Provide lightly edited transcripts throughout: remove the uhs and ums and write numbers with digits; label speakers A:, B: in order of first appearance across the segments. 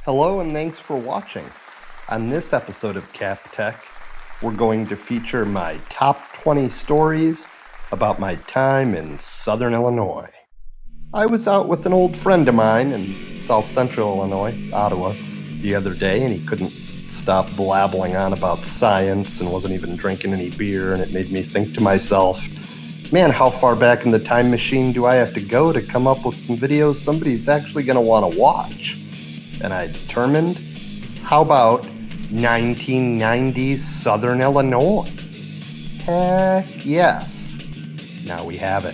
A: Hello and thanks for watching. On this episode of Kapp Tech, we're going to feature my top 20 stories about my time in Southern Illinois. I was out with an old friend of mine in South Central Illinois, Ottawa, the other day, and he couldn't stop blabbling on about science and wasn't even drinking any beer, and it made me think to myself, man, how far back in the time machine do I have to go to come up with some videos somebody's actually going to want to watch? And I determined, how about 1990s Southern Illinois? Heck yes. Now we have it.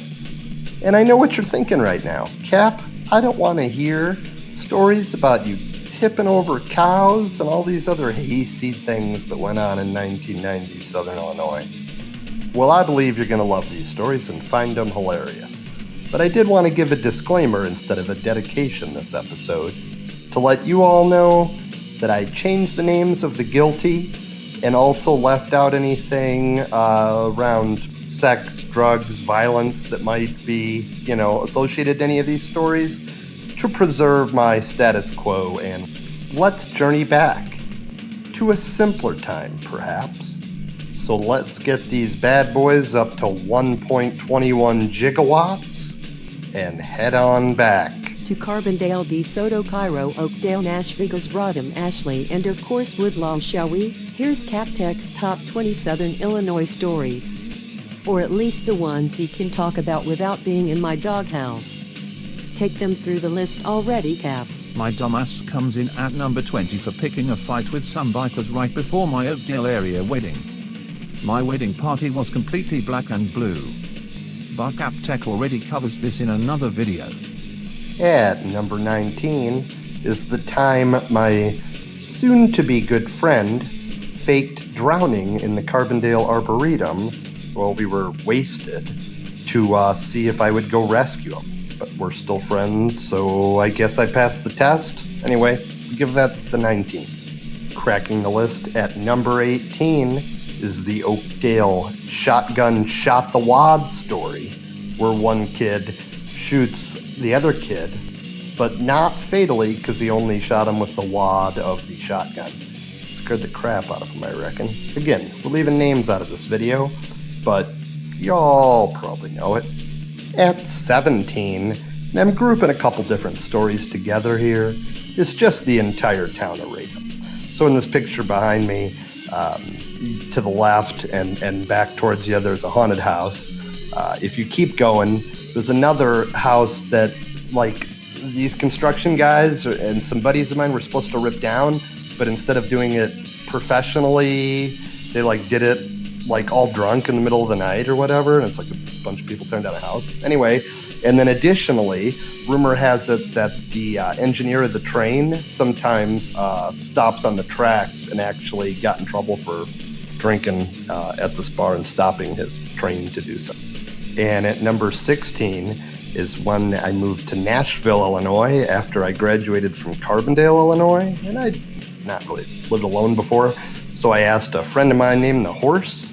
A: And I know what you're thinking right now. Kapp, I don't want to hear stories about you tipping over cows and all these other hayseed things that went on in 1990s Southern Illinois. Well, I believe you're going to love these stories and find them hilarious. But I did want to give a disclaimer instead of a dedication this episode to let you all know that I changed the names of the guilty and also left out anything around sex, drugs, violence that might be, associated to any of these stories to preserve my status quo. And let's journey back to a simpler time, perhaps. So let's get these bad boys up to 1.21 gigawatts and head on back
B: to Carbondale, DeSoto, Cairo, Oakdale, Nashville, Rodham, Ashley, and of course Woodlawn, shall we? Here's Kapp Tech's top 20 Southern Illinois stories. Or at least the ones he can talk about without being in my doghouse. Take them through the list already, Kapp.
C: My dumbass comes in at number 20 for picking a fight with some bikers right before my Oakdale area wedding. My wedding party was completely black and blue. But Kapp Tech already covers this in another video.
A: At number 19 is the time my soon-to-be good friend faked drowning in the Carbondale Arboretum while we were wasted to see if I would go rescue him. But we're still friends, so I guess I passed the test. Anyway, give that the 19th. Cracking the list at number 18 is the Oakdale shotgun shot the wad story, where one kid shoots the other kid, but not fatally because he only shot him with the wad of the shotgun. Scared the crap out of him, I reckon. Again, we're leaving names out of this video, but y'all probably know it. At 17, and I'm grouping a couple different stories together here, it's just the entire town of Radom. So in this picture behind me, to the left and back towards you, there's a haunted house. If you keep going, there's another house that, like, these construction guys and some buddies of mine were supposed to rip down, but instead of doing it professionally, they, did it, all drunk in the middle of the night or whatever, and it's like a bunch of people tearing down a house. Anyway, and then additionally, rumor has it that the engineer of the train sometimes stops on the tracks and actually got in trouble for drinking at this bar and stopping his train to do so. And at number 16 is when I moved to Nashville, Illinois after I graduated from Carbondale, Illinois. And I'd not really lived alone before, so I asked a friend of mine named the Horse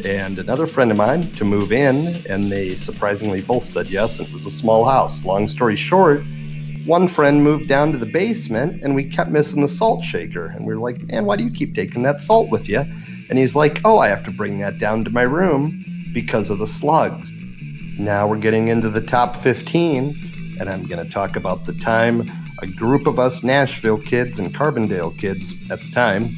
A: and another friend of mine to move in, and they surprisingly both said yes, and it was a small house. Long story short, one friend moved down to the basement, and we kept missing the salt shaker. And we were like, man, why do you keep taking that salt with you? And he's like, oh, I have to bring that down to my room because of the slugs. Now we're getting into the top 15, and I'm going to talk about the time a group of us Nashville kids and Carbondale kids at the time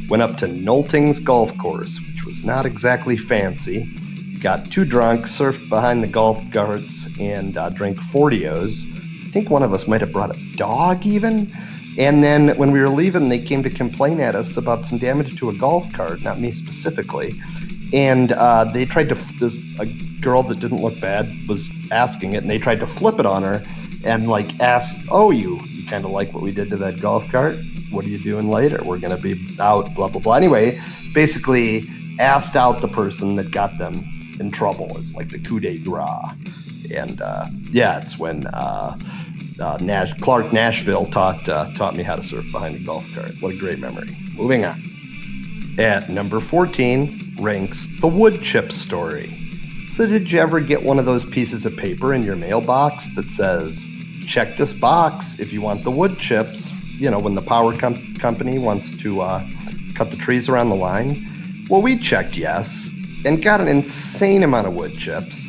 A: went up to Knowlting's golf course, which was not exactly fancy, got too drunk, surfed behind the golf carts, and drank 40-os. I think one of us might have brought a dog even. And then when we were leaving, they came to complain at us about some damage to a golf cart, not me specifically. And they tried to, a girl that didn't look bad was asking it, and they tried to flip it on her and asked, oh, you kind of like what we did to that golf cart? What are you doing later? We're going to be out, blah, blah, blah. Anyway, basically asked out the person that got them in trouble. It's like the coup de grace. And it's when Clark Nashville taught me how to surf behind a golf cart. What a great memory. Moving on. At number 14 ranks the wood chip story. So did you ever get one of those pieces of paper in your mailbox that says, check this box if you want the wood chips? when the power company wants to cut the trees around the line. Well, we checked yes and got an insane amount of wood chips.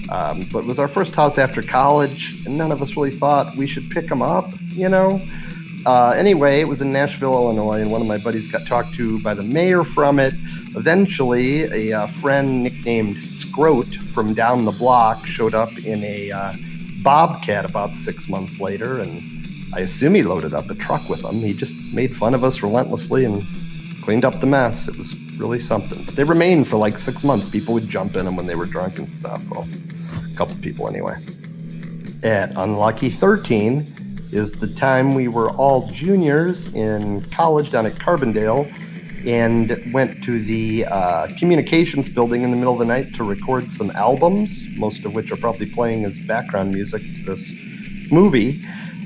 A: But it was our first house after college, and none of us really thought we should pick them up, Anyway, it was in Nashville, Illinois, and one of my buddies got talked to by the mayor from it. Eventually, a friend nicknamed Scroat from down the block showed up in a Bobcat about 6 months later, and I assume he loaded up a truck with them. He just made fun of us relentlessly and cleaned up the mess. It was really something. But they remained for like 6 months. People would jump in them when they were drunk and stuff. Well, a couple people anyway. At Unlucky 13 is the time we were all juniors in college down at Carbondale and went to the communications building in the middle of the night to record some albums, most of which are probably playing as background music to this movie,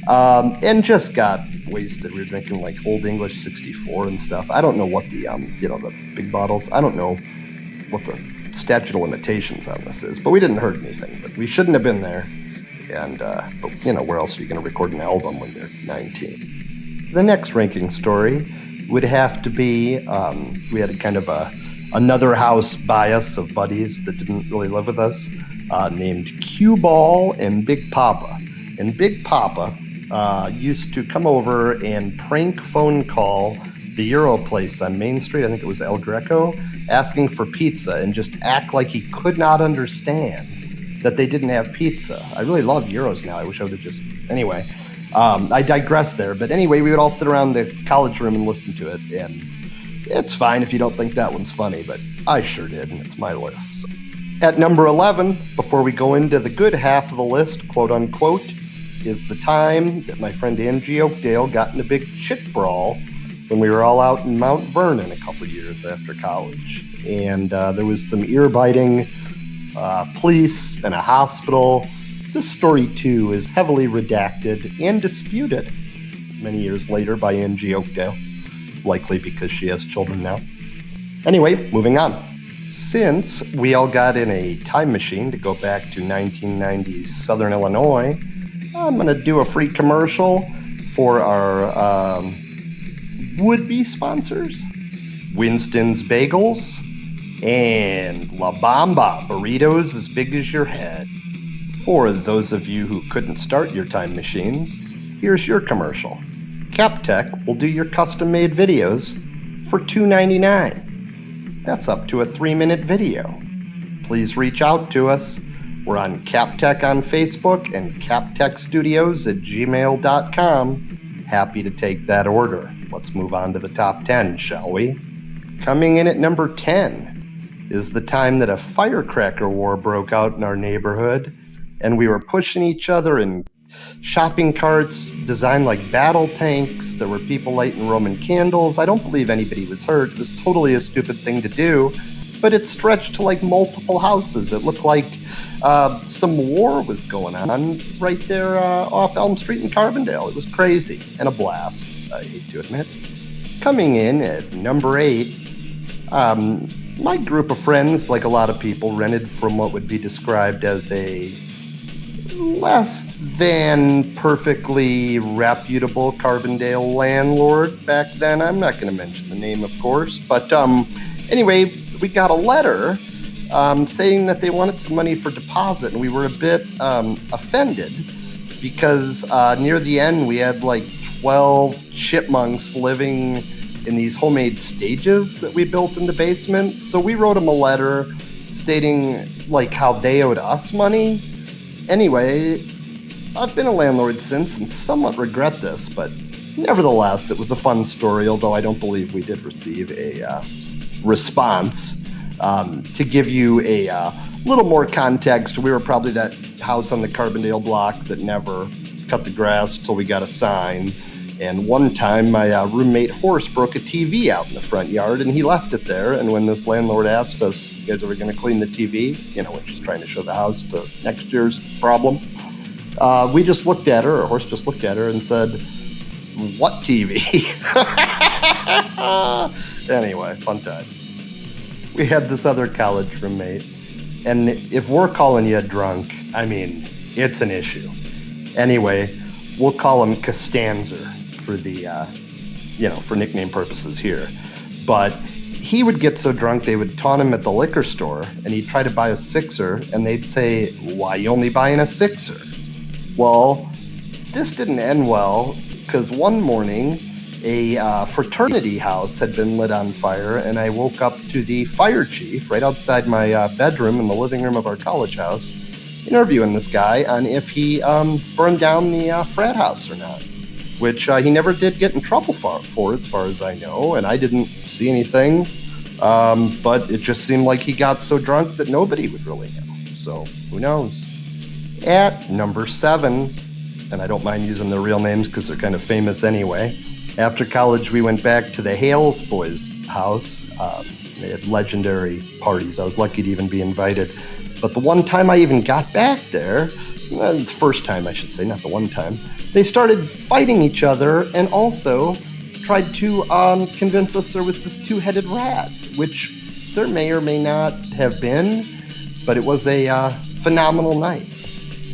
A: and just got wasted. We were drinking like Old English 64 and stuff. I don't know what the big bottles, I don't know what the statute of limitations on this is, but we didn't hurt anything. But we shouldn't have been there. And, but, where else are you going to record an album when you're 19? The next ranking story would have to be, we had kind of another house bias of buddies that didn't really live with us, named Cue Ball and Big Papa. And Big Papa used to come over and prank phone call the Euro place on Main Street, I think it was El Greco, asking for pizza and just act like he could not understand that they didn't have pizza. I really love Euros now. I wish I would have just... Anyway, I digress there. But anyway, we would all sit around the college room and listen to it. And it's fine if you don't think that one's funny, but I sure did, and it's my list. So. At number 11, before we go into the good half of the list, quote unquote, is the time that my friend Angie Oakdale got in a big chick brawl when we were all out in Mount Vernon a couple years after college. And there was some ear-biting... police and a hospital. This story, too, is heavily redacted and disputed many years later by Angie Oakdale, likely because she has children now. Anyway, moving on. Since we all got in a time machine to go back to 1990s Southern Illinois, I'm going to do a free commercial for our would-be sponsors, Winston's Bagels, and La Bamba, burritos as big as your head. For those of you who couldn't start your time machines, here's your commercial. Kapp Tech will do your custom-made videos for $2.99. That's up to a 3-minute video. Please reach out to us. We're on Kapp Tech on Facebook and kapptechstudios@gmail.com. Happy to take that order. Let's move on to the top 10, shall we? Coming in at number 10 is the time that a firecracker war broke out in our neighborhood, and we were pushing each other in shopping carts designed like battle tanks. There were people lighting Roman candles. I don't believe anybody was hurt. It was totally a stupid thing to do, but it stretched to like multiple houses. It looked like some war was going on right there off Elm Street in Carbondale. It was crazy and a blast, I hate to admit. Coming in at number 8, my group of friends, like a lot of people, rented from what would be described as a less than perfectly reputable Carbondale landlord back then. I'm not going to mention the name, of course, but anyway, we got a letter saying that they wanted some money for deposit, and we were a bit offended because near the end we had like 12 chipmunks living in these homemade stages that we built in the basement. So we wrote them a letter stating like how they owed us money. Anyway, I've been a landlord since and somewhat regret this, but nevertheless, it was a fun story, although I don't believe we did receive a response. To give you a little more context, we were probably that house on the Carbondale block that never cut the grass till we got a sign. And one time, my roommate Horse broke a TV out in the front yard, and he left it there. And when this landlord asked us, "You guys ever going to clean the TV?" When she's trying to show the house to next year's problem, we just looked at her, or Horse just looked at her and said, "What TV?" Anyway, fun times. We had this other college roommate, and if we're calling you drunk, I mean, it's an issue. Anyway, we'll call him Costanza for the, for nickname purposes here. But he would get so drunk they would taunt him at the liquor store, and he'd try to buy a sixer, and they'd say, "Why you only buying a sixer?" Well, this didn't end well, because one morning a fraternity house had been lit on fire, and I woke up to the fire chief right outside my bedroom in the living room of our college house, interviewing this guy on if he burned down the frat house or not, which he never did get in trouble for as far as I know, and I didn't see anything, but it just seemed like he got so drunk that nobody would really know, so who knows. At number 7, and I don't mind using their real names because they're kind of famous anyway, after college we went back to the Hales boys' house. They had legendary parties. I was lucky to even be invited. But the one time I even got back there, the first time I should say, not the one time, they started fighting each other and also tried to convince us there was this two-headed rat, which there may or may not have been, but it was a phenomenal night.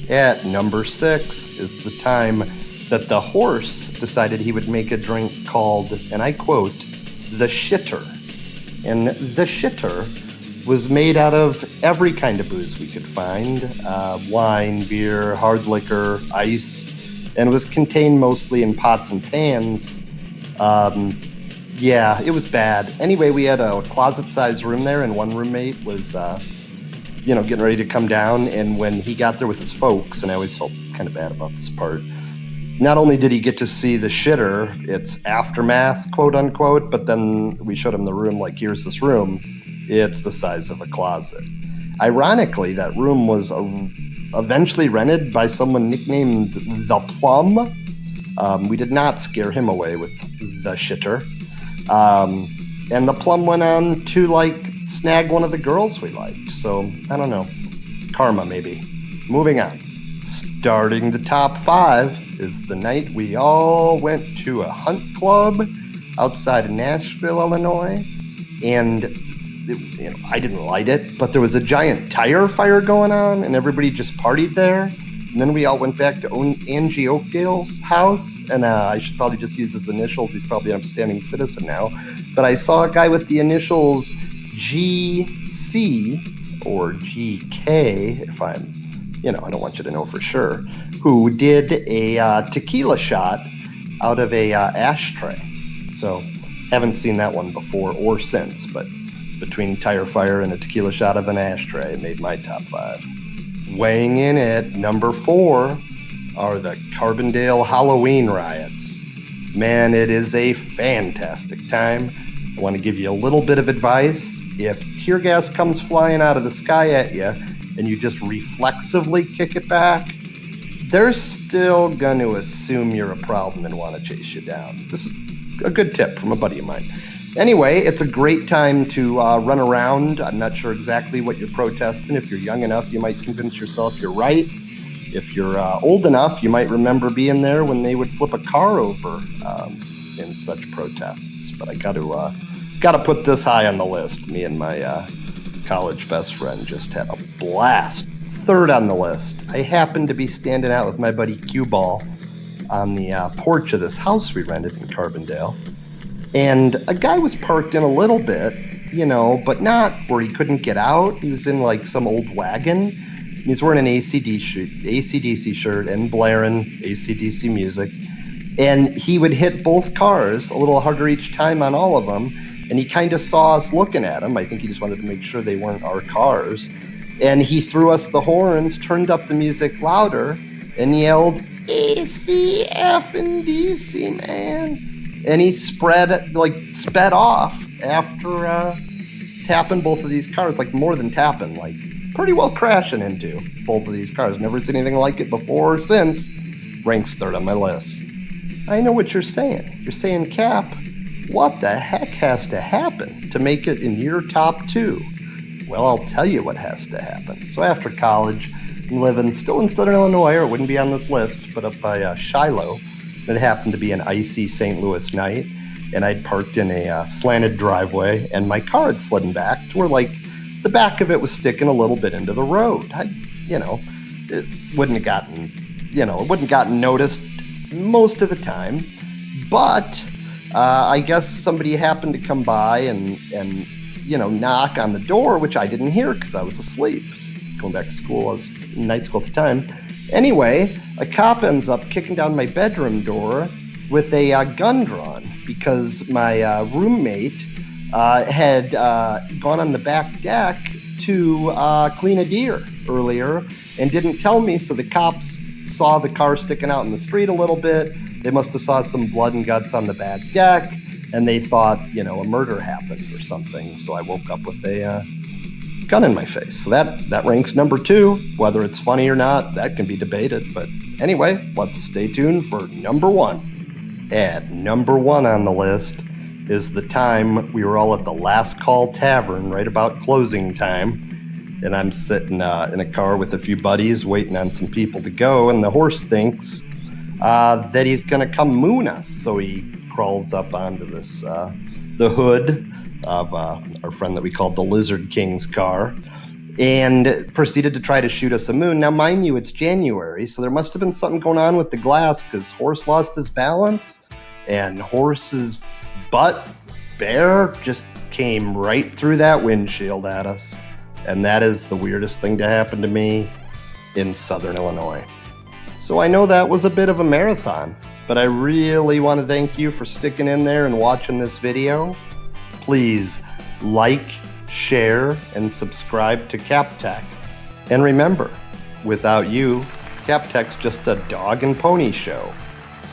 A: At number 6 is the time that the horse decided he would make a drink called, and I quote, the shitter. And the shitter was made out of every kind of booze we could find, wine, beer, hard liquor, ice, and was contained mostly in pots and pans. Yeah, it was bad. Anyway, we had a closet-sized room there, and one roommate was, getting ready to come down, and when he got there with his folks, and I always felt kind of bad about this part, not only did he get to see the shitter, its aftermath, quote unquote, but then we showed him the room, like, here's this room. It's the size of a closet. Ironically, that room was eventually rented by someone nicknamed The Plum. We did not scare him away with the shitter. And the Plum went on to, snag one of the girls we liked. So, I don't know. Karma, maybe. Moving on. Starting the top 5 is the night we all went to a hunt club outside of Nashville, Illinois. And I didn't light it, but there was a giant tire fire going on, and everybody just partied there. And then we all went back to Angie Oakdale's house, and I should probably just use his initials. He's probably an upstanding citizen now. But I saw a guy with the initials GC or GK, if I'm, I don't want you to know for sure, who did a tequila shot out of a ashtray. So haven't seen that one before or since, but between tire fire and a tequila shot of an ashtray, it made my top 5. Weighing in at number 4 are the Carbondale Halloween riots. Man, it is a fantastic time. I want to give you a little bit of advice. If tear gas comes flying out of the sky at you and you just reflexively kick it back, they're still going to assume you're a problem and want to chase you down. This is a good tip from a buddy of mine. Anyway, it's a great time to run around. I'm not sure exactly what you're protesting. If you're young enough, you might convince yourself you're right. If you're old enough, you might remember being there when they would flip a car over in such protests. But I got to put this high on the list. Me and my college best friend just had a blast. Third on the list, I happened to be standing out with my buddy Cue Ball on the porch of this house we rented in Carbondale. And a guy was parked in a little bit, but not where he couldn't get out. He was in some old wagon. He's wearing an AC/DC shirt and blaring AC/DC music. And he would hit both cars a little harder each time on all of them. And he kind of saw us looking at him. I think he just wanted to make sure they weren't our cars. And he threw us the horns, turned up the music louder, and yelled, AC, F, and DC, man. And he sped off after tapping both of these cars, more than tapping, pretty well crashing into both of these cars. Never seen anything like it before or since. Ranks third on my list. I know what you're saying. You're saying, Kapp, what the heck has to happen to make it in your top 2? Well, I'll tell you what has to happen. So after college, I'm living still in Southern Illinois, or it wouldn't be on this list, but up by Shiloh. It happened to be an icy St. Louis night, and I'd parked in a slanted driveway, and my car had slidden back to where, the back of it was sticking a little bit into the road. It wouldn't have gotten noticed most of the time, But I guess somebody happened to come by and knock on the door, which I didn't hear because I was asleep. Going back to school, I was in night school at the time. Anyway, a cop ends up kicking down my bedroom door with a gun drawn because my roommate had gone on the back deck to clean a deer earlier and didn't tell me, so the cops saw the car sticking out in the street a little bit. They must have saw some blood and guts on the back deck, and they thought, a murder happened or something. So I woke up with a gun in my face. So that ranks number 2. Whether it's funny or not, that can be debated. But anyway, let's stay tuned for number 1. At number 1 on the list is the time we were all at the Last Call Tavern right about closing time. And I'm sitting in a car with a few buddies waiting on some people to go. And the horse thinks that he's going to come moon us. So he crawls up onto the hood of our friend that we called the Lizard King's car and proceeded to try to shoot us a moon. Now, mind you, it's January, so there must have been something going on with the glass because horse lost his balance and horse's butt, bear, just came right through that windshield at us. And that is the weirdest thing to happen to me in Southern Illinois. So I know that was a bit of a marathon, but I really want to thank you for sticking in there and watching this video. Please like, share, and subscribe to Kapp Tech. And remember, without you, Kapp Tech's just a dog and pony show.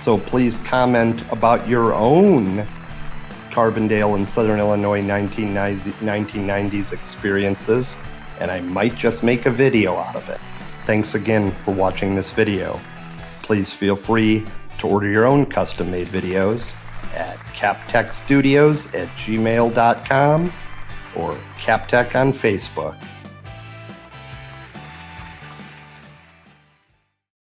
A: So please comment about your own Carbondale and Southern Illinois 1990s experiences, and I might just make a video out of it. Thanks again for watching this video. Please feel free to order your own custom-made videos at kapptechstudios@gmail.com or Kapp Tech on Facebook.